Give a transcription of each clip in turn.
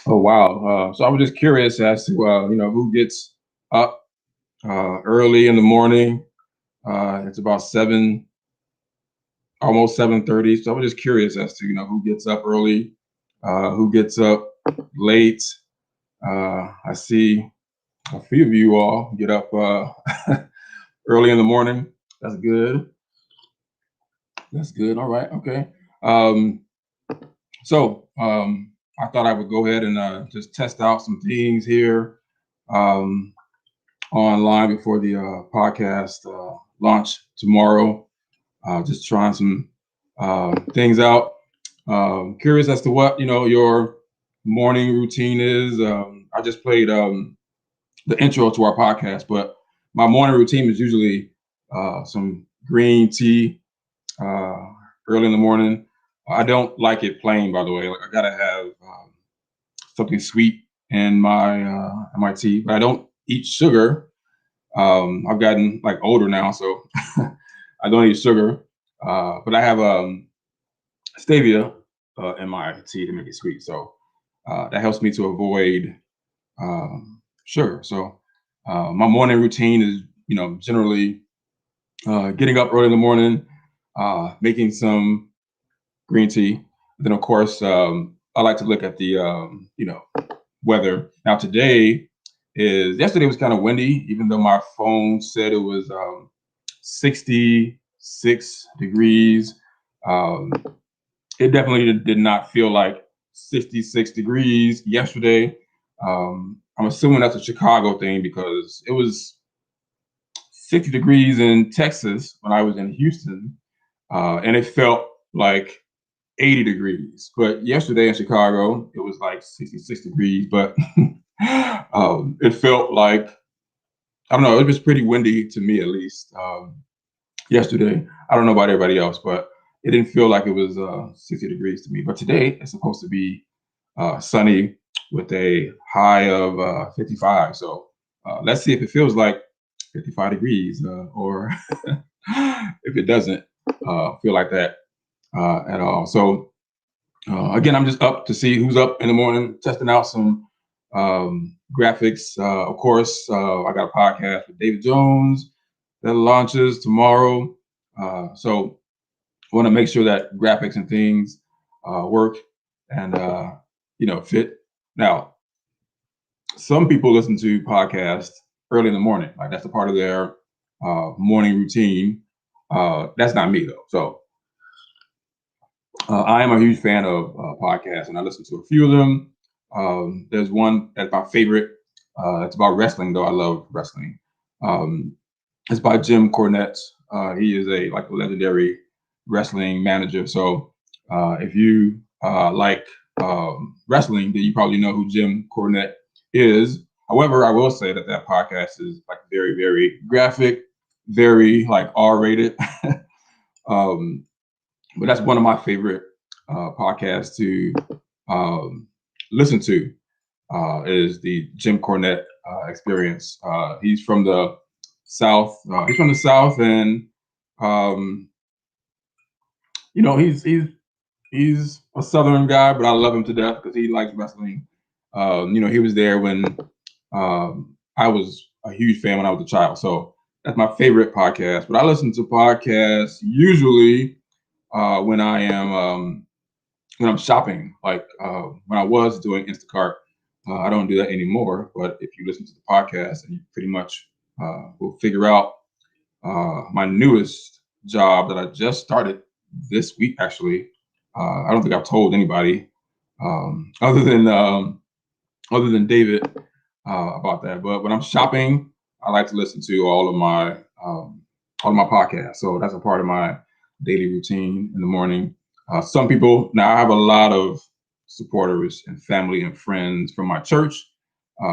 Oh wow! So I was just curious as to who gets up early in the morning. It's about almost 7:30. So I was just curious as to who gets up early, who gets up late. I see a few of you all get up early in the morning. That's good. That's good. All right. Okay. Um, so I thought I would go ahead and just test out some things here um, online before the podcast launch tomorrow. Just trying some things out. Curious as to what your morning routine is. I just played the intro to our podcast, but my morning routine is usually some green tea uh, early in the morning. I don't like it plain, by the way. Like I gotta have something sweet in my tea, but I don't eat sugar. I've gotten like older now, so I don't eat sugar. But I have stevia in my tea to make it sweet, so that helps me to avoid sugar. So my morning routine is, generally getting up early in the morning, making some green tea. Then, of course, I like to look at the weather. Now, yesterday was kind of windy, even though my phone said it was 66 degrees. Um, it definitely did not feel like 66 degrees yesterday. I'm assuming that's a Chicago thing because it was 60 degrees in Texas when I was in Houston, and it felt like 80 degrees. But yesterday in Chicago, it was like 66 degrees, but it felt like, I don't know, it was pretty windy to me at least yesterday. I don't know about everybody else, but it didn't feel like it was 60 degrees to me. But today it's supposed to be sunny with a high of 55. So let's see if it feels like 55 degrees or if it doesn't feel like that at all. So again, I'm just up to see who's up in the morning, testing out some graphics. Of course, I got a podcast with David Jones that launches tomorrow. So I want to make sure that graphics and things work and fit. Now, some people listen to podcasts early in the morning, like that's a part of their morning routine. That's not me though. So I am a huge fan of podcasts, and I listen to a few of them. There's one that's my favorite. It's about wrestling, though. I love wrestling. Um, it's by Jim Cornette. He is a legendary wrestling manager. So if you like wrestling, then you probably know who Jim Cornette is. However, I will say that podcast is like very, very graphic, very like R-rated. um, but that's one of my favorite podcasts to listen to is the Jim Cornette Experience. He's from the South. And he's a Southern guy, but I love him to death because he likes wrestling. He was there when I was a huge fan when I was a child. So that's my favorite podcast. But I listen to podcasts usually when I am when I'm shopping. Like when I was doing Instacart, I don't do that anymore. But if you listen to the podcast, and you pretty much will figure out my newest job that I just started this week. Actually, I don't think I've told anybody um, other than um, other than David about that. But when I'm shopping, I like to listen to all of my podcasts. So that's a part of my daily routine in the morning. Some people now I have a lot of supporters and family and friends from my church,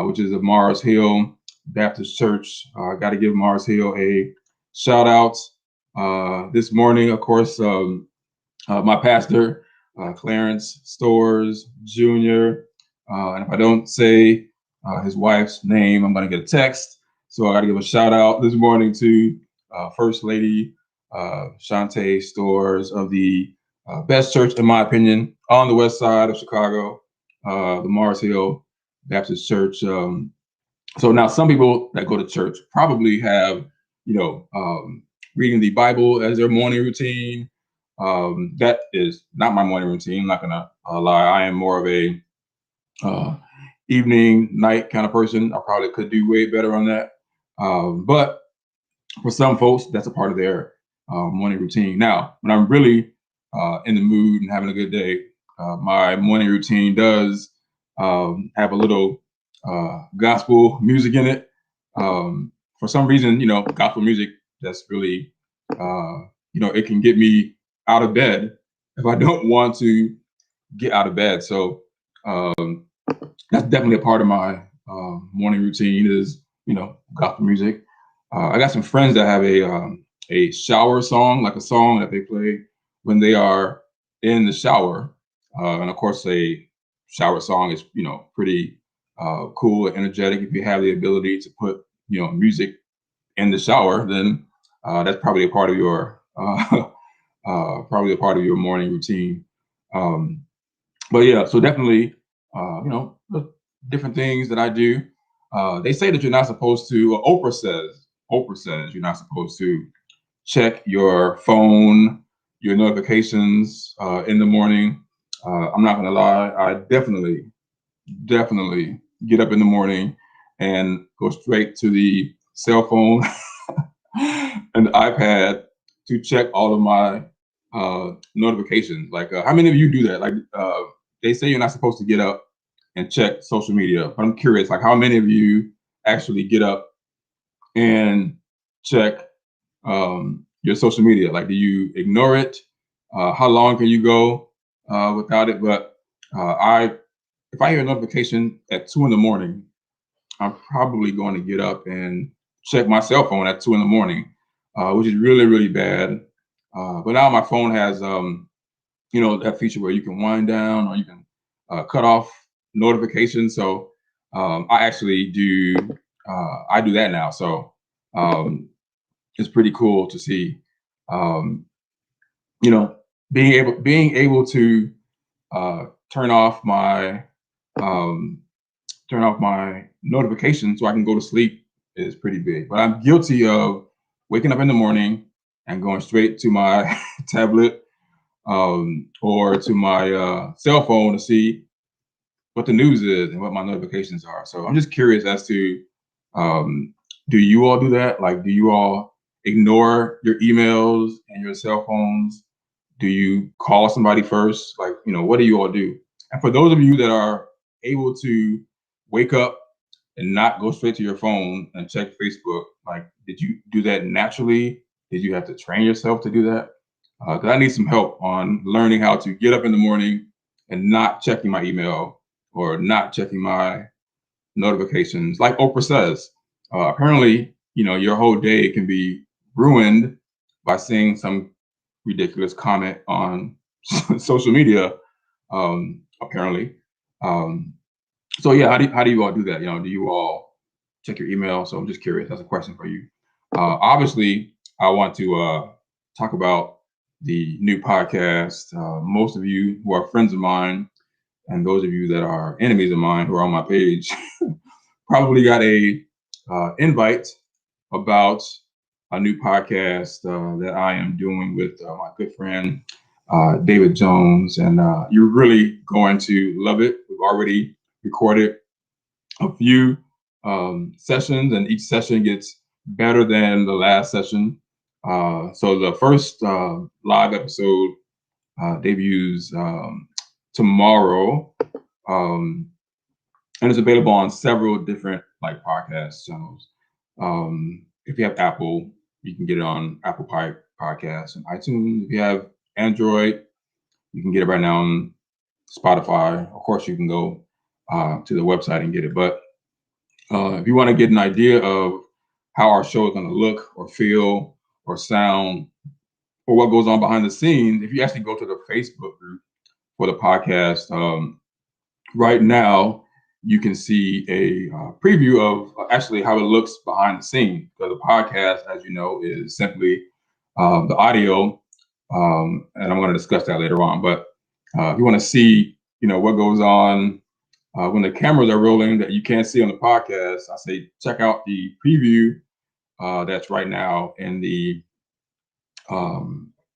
which is the Mars Hill Baptist Church. I got to give Mars Hill a shout out this morning. Of course, my pastor, Clarence Stores Jr. And if I don't say his wife's name, I'm going to get a text. So I got to give a shout out this morning to First Lady Shantae Stores of the best church, in my opinion, on the west side of Chicago, the Mars Hill Baptist Church. So now some people that go to church probably have, reading the Bible as their morning routine. That is not my morning routine. I'm not gonna lie. I am more of a evening, night kind of person. I probably could do way better on that. But for some folks, that's a part of their morning routine. Now, when I'm really in the mood and having a good day, my morning routine does have a little gospel music in it. For some reason, gospel music that's really, it can get me out of bed if I don't want to get out of bed. So that's definitely a part of my morning routine is, gospel music. I got some friends that have a shower song, like a song that they play when they are in the shower. And of course, a shower song is, pretty cool and energetic. If you have the ability to put, music in the shower, then that's probably a part of your morning routine. But yeah, so definitely, the different things that I do. They say that you're not supposed to. Oprah says you're not supposed to check your phone, your notifications in the morning. I'm not gonna lie. I definitely get up in the morning and go straight to the cell phone and the iPad to check all of my notifications. Like, how many of you do that? Like, they say you're not supposed to get up and check social media, but I'm curious, like, how many of you actually get up and check your social media? Like, do you ignore it? How long can you go without it? But if I hear a notification at 2 in the morning, I'm probably going to get up and check my cell phone at 2 in the morning, which is really, really bad. But now my phone has, that feature where you can wind down or you can cut off notifications. So I actually do, I do that now. So it's pretty cool to see, um, being able to turn off my notifications so I can go to sleep is pretty big. But I'm guilty of waking up in the morning and going straight to my tablet or to my cell phone to see what the news is and what my notifications are. So I'm just curious as to, do you all do that? Like, do you all ignore your emails and your cell phones? Do you call somebody first? Like, what do you all do? And for those of you that are able to wake up and not go straight to your phone and check Facebook, like, did you do that naturally? Did you have to train yourself to do that? Because I need some help on learning how to get up in the morning and not checking my email or not checking my notifications. Like Oprah says, apparently, your whole day can be ruined by seeing some ridiculous comment on social media, apparently. So yeah, how do you all do that? Do you all check your email? So I'm just curious. That's a question for you. Obviously, I want to talk about the new podcast. Most of you who are friends of mine, and those of you that are enemies of mine who are on my page, probably got a invite about a new podcast that I am doing with my good friend David Jones, and you're really going to love it. We've already recorded a few sessions, and each session gets better than the last session. So the first live episode debuts tomorrow, and it's available on several different like podcast channels. If you have Apple, you can get it on Apple Podcasts and iTunes. If you have Android, you can get it right now on Spotify. Of course, you can go to the website and get it. But if you want to get an idea of how our show is going to look or feel or sound or what goes on behind the scenes, if you actually go to the Facebook group for the podcast, right now you can see a preview of actually how it looks behind the scenes. Because the podcast, as you know, is simply the audio, and I'm going to discuss that later on. But if you want to see, what goes on when the cameras are rolling that you can't see on the podcast, I say check out the preview that's right now in the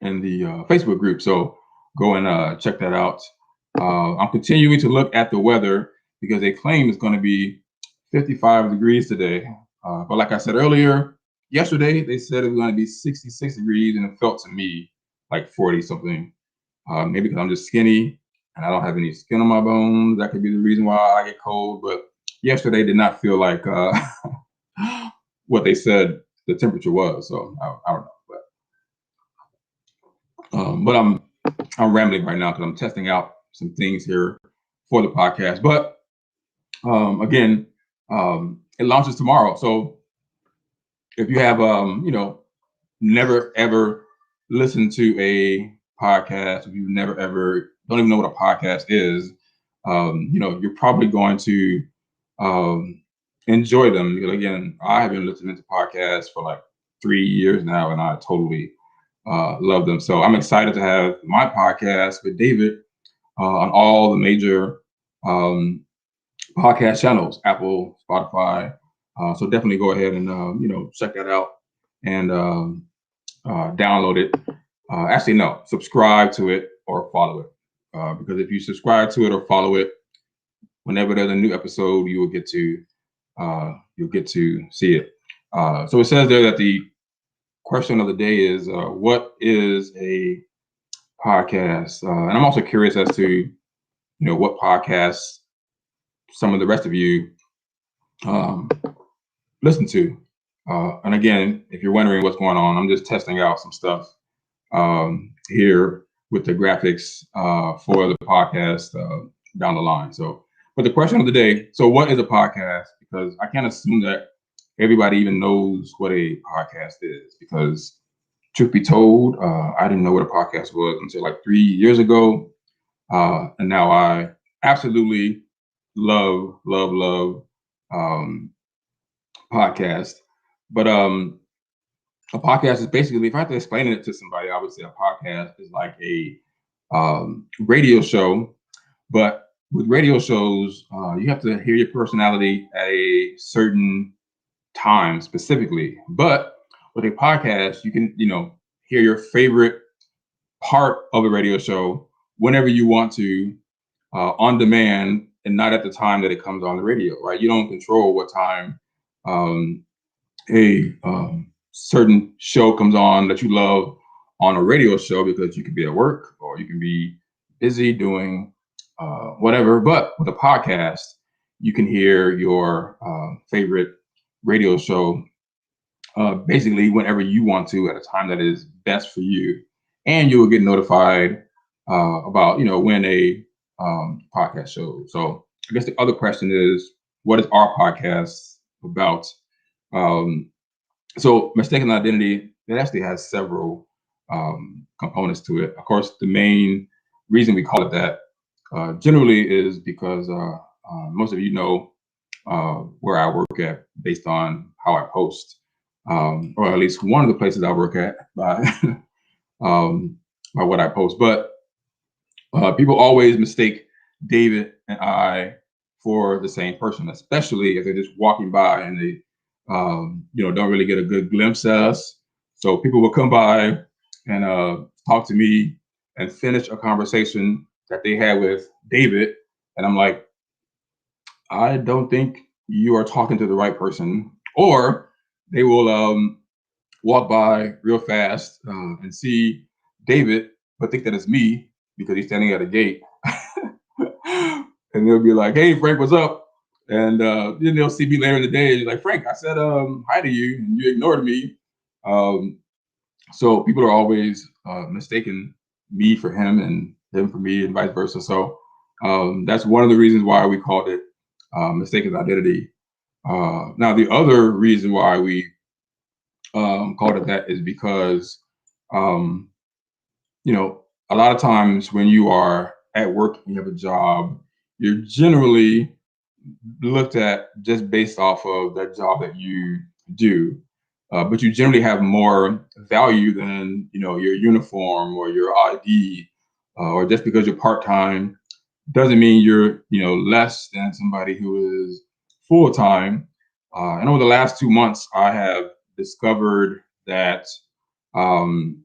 Facebook group. So go and check that out. I'm continuing to look at the weather because they claim it's going to be 55 degrees today. But like I said earlier, yesterday they said it was going to be 66 degrees, and it felt to me like 40 something. Maybe because I'm just skinny and I don't have any skin on my bones. That could be the reason why I get cold. But yesterday did not feel like what they said the temperature was. So I don't know. But I'm rambling right now because I'm testing out some things here for the podcast. But again, it launches tomorrow. So if you have never ever listened to a podcast, if you've never ever don't even know what a podcast is, you're probably going to enjoy them. Because again, I have been listening to podcasts for like 3 years now, and I totally love them. So I'm excited to have my podcast with David on all the major podcast channels, Apple, Spotify. So definitely go ahead and check that out and download it. Actually, no, subscribe to it or follow it. Because if you subscribe to it or follow it, whenever there's a new episode, you'll get to see it. So it says there that the question of the day is, what is a podcast? And I'm also curious as to, what podcasts some of the rest of you listen to. And again, if you're wondering what's going on, I'm just testing out some stuff here with the graphics for the podcast down the line. So, but the question of the day, so what is a podcast? Because I can't assume that everybody even knows what a podcast is, because truth be told, I didn't know what a podcast was until like 3 years ago. And now I absolutely love podcast. But a podcast is basically, if I had to explain it to somebody, I would say a podcast is like a radio show. But with radio shows, you have to hear your personality at a certain time specifically. But with a podcast, you can, hear your favorite part of a radio show whenever you want to, on demand, and not at the time that it comes on the radio, right? You don't control what time a certain show comes on that you love on a radio show, because you could be at work or you can be busy doing whatever. But with a podcast, you can hear your favorite radio show basically whenever you want to, at a time that is best for you, and you will get notified about when a podcast show. So I guess the other question is, what is our podcast about? So mistaken identity, it actually has several components to it. Of course, the main reason we call it that generally is because most of you know where I work at based on how I post, or at least one of the places I work at by by what I post. But people always mistake David and I for the same person, especially if they're just walking by and they don't really get a good glimpse at us. So people will come by and talk to me and finish a conversation that they had with David. And I'm like, I don't think you are talking to the right person. Or they will walk by real fast and see David, but think that it's me because he's standing at a gate. And they'll be like, "Hey, Frank, what's up?" And then they'll see me later in the day. Like, Frank, I said hi to you, and you ignored me. Um, so people are always mistaking me for him and him for me, and vice versa. So that's one of the reasons why we called it mistaken identity. Now, the other reason why we called it that is because, um, a lot of times when you are at work and you have a job, you're generally looked at just based off of that job that you do. But you generally have more value than your uniform or your ID, or just because you're part time doesn't mean you're less than somebody who is full time. And over the last 2 months, I have discovered that um,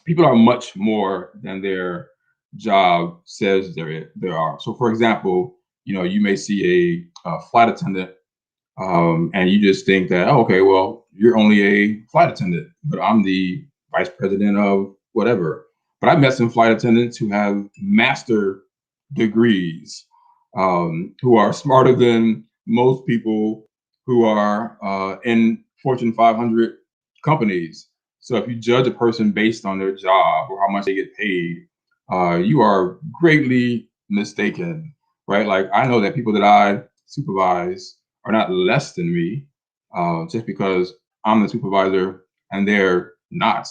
people are much more than their job says there are. So, for example, you may see a flight attendant, and you just think that, oh, okay, well, you're only a flight attendant, but I'm the vice president of whatever. But I've met some flight attendants who have master degrees, who are smarter than most people who are in Fortune 500 companies. So if you judge a person based on their job or how much they get paid, you are greatly mistaken, right? Like, I know that people that I supervise are not less than me just because I'm the supervisor and they're not.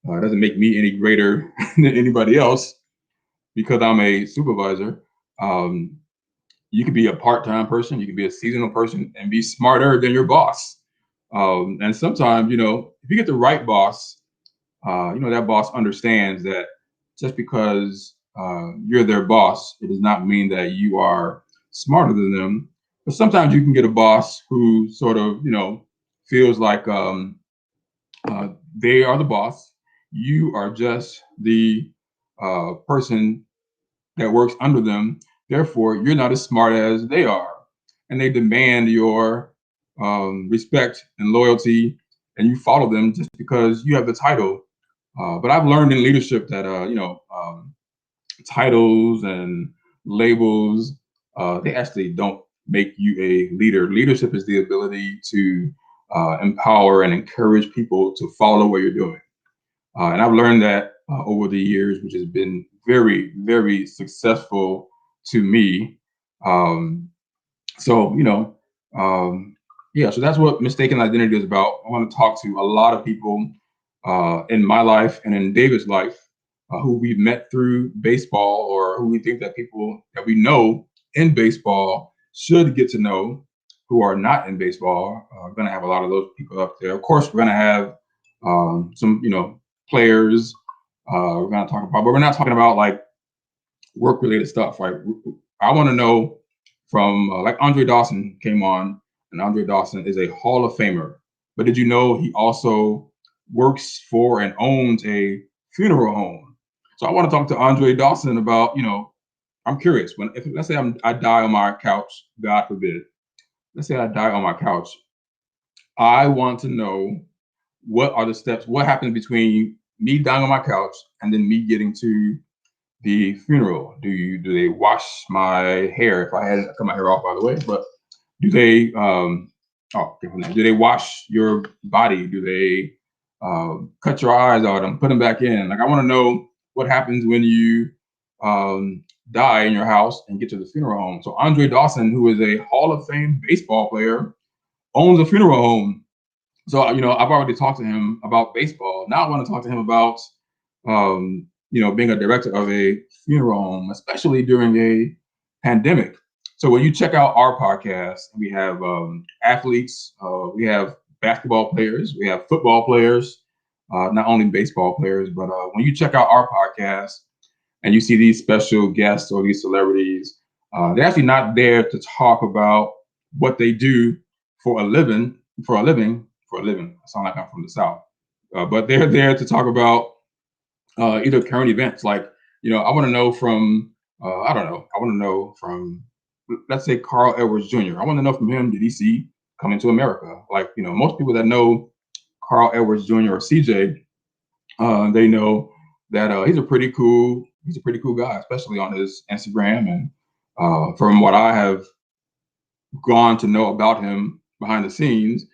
It doesn't make me any greater than anybody else because I'm a supervisor. Um, you could be a part-time person, you could be a seasonal person and be smarter than your boss. And sometimes, if you get the right boss, that boss understands that just because you're their boss, it does not mean that you are smarter than them. But sometimes you can get a boss who sort of, feels like they are the boss. You are just the person that works under them. Therefore, you're not as smart as they are. And they demand your respect and loyalty, and you follow them just because you have the title. But I've learned in leadership that titles and labels they actually don't make you a leader. Leadership is the ability to empower and encourage people to follow what you're doing. And I've learned that over the years, which has been very, very successful to me. Um, so, yeah, so that's what mistaken identity is about. I want to talk to a lot of people in my life and in David's life who we've met through baseball or who we think that people that we know in baseball should get to know who are not in baseball. We're going to have a lot of those people up there. Of course, we're going to have some, players we're going to talk about, but we're not talking about like work related stuff, right? I want to know from like Andre Dawson came on, and Andre Dawson is a Hall of Famer. But did you know he also works for and owns a funeral home? So I want to talk to Andre Dawson about, I'm curious if let's say I die on my couch, God forbid, let's say I die on my couch. I want to know what are the steps, what happens between me dying on my couch and then me getting to the funeral. Do they wash my hair if I hadn't cut my hair off, by the way? But do they do they wash your body? Do they cut your eyes out and put them back in? Like, I want to know what happens when you die in your house and get to the funeral home. So Andre Dawson, who is a Hall of Fame baseball player, owns a funeral home. So I've already talked to him about baseball. Now I want to talk to him about being a director of a funeral home, especially during a pandemic. So when you check out our podcast, we have athletes, we have basketball players, we have football players, not only baseball players, but when you check out our podcast and you see these special guests or these celebrities, they're actually not there to talk about what they do for a living. for a living. I sound like I'm from the South, but they're there to talk about either current events. Like, I want to know from I don't know. I want to know from, let's say, Carl Edwards Jr. I want to know from him, did he see Coming to America? Like, most people that know Carl Edwards Jr. or CJ, they know that he's a pretty cool guy, especially on his Instagram. And from what I have gone to know about him behind the scenes,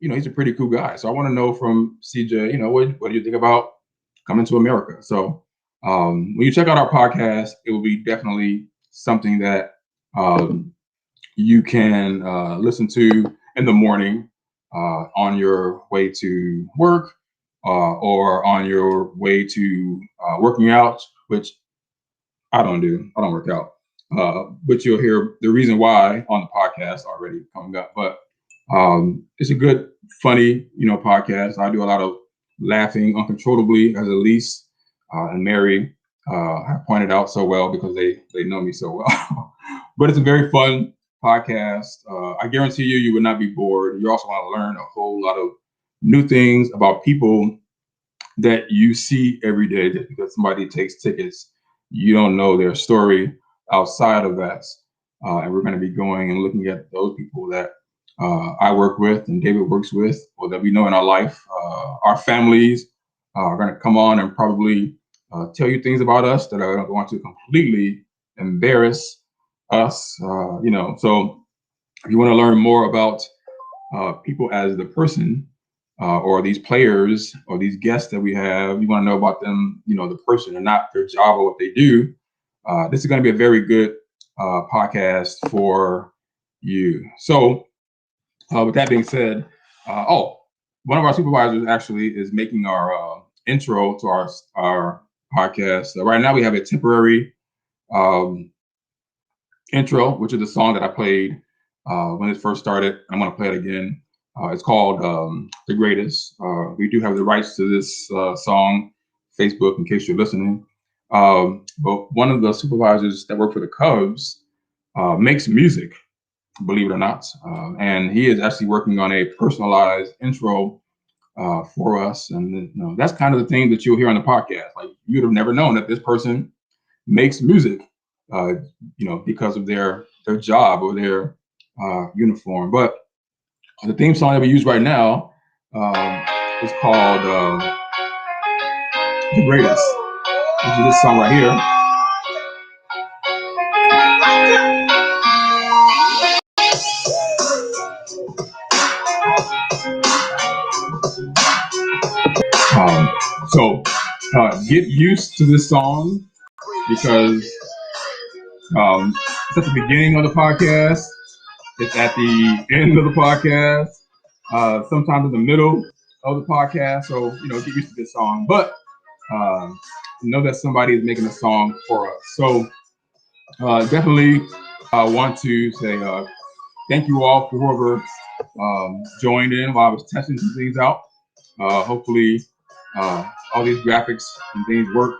he's a pretty cool guy. So I want to know from CJ, what do you think about Coming to America? So when you check out our podcast, it will be definitely something that you can listen to in the morning on your way to work or on your way to working out, which I don't do. I don't work out. But you'll hear the reason why on the podcast already coming up. But it's a good, funny, podcast. I do a lot of laughing uncontrollably, as Elise and Mary have pointed out so well, because they know me so well. But it's a very fun podcast. I guarantee you would not be bored. You also want to learn a whole lot of new things about people that you see every day. Just because somebody takes tickets, you don't know their story outside of that. And we're going to be going and looking at those people that I work with and David works with, or that we know in our life. Our families are going to come on and probably tell you things about us that are going to completely embarrass us. So if you want to learn more about people as the person, or these players or these guests that we have, you want to know about them, the person and not their job or what they do, this is going to be a very good podcast for you. So with that being said, one of our supervisors actually is making our intro to our podcast. Right now we have a temporary intro, which is the song that I played when it first started. I'm going to play it again. It's called The Greatest. We do have the rights to this song, Facebook, in case you're listening. But one of the supervisors that work for the Cubs makes music, believe it or not. And he is actually working on a personalized intro for us. And that's kind of the thing that you'll hear on the podcast. Like, you'd have never known that this person makes music, because of their job or their uniform. But the theme song that we use right now is called The Greatest, which is this song right here. So get used to this song, because it's at the beginning of the podcast, it's at the end of the podcast, sometimes in the middle of the podcast. So, get used to this song. But know that somebody is making a song for us. So definitely want to say thank you all for whoever joined in while I was testing some things out. Hopefully all these graphics and things work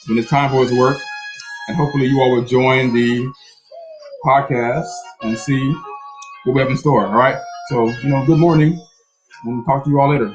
when it's time for it to work. And hopefully you all will join the podcast and see what we have in store. All right. So, good morning. We'll talk to you all later.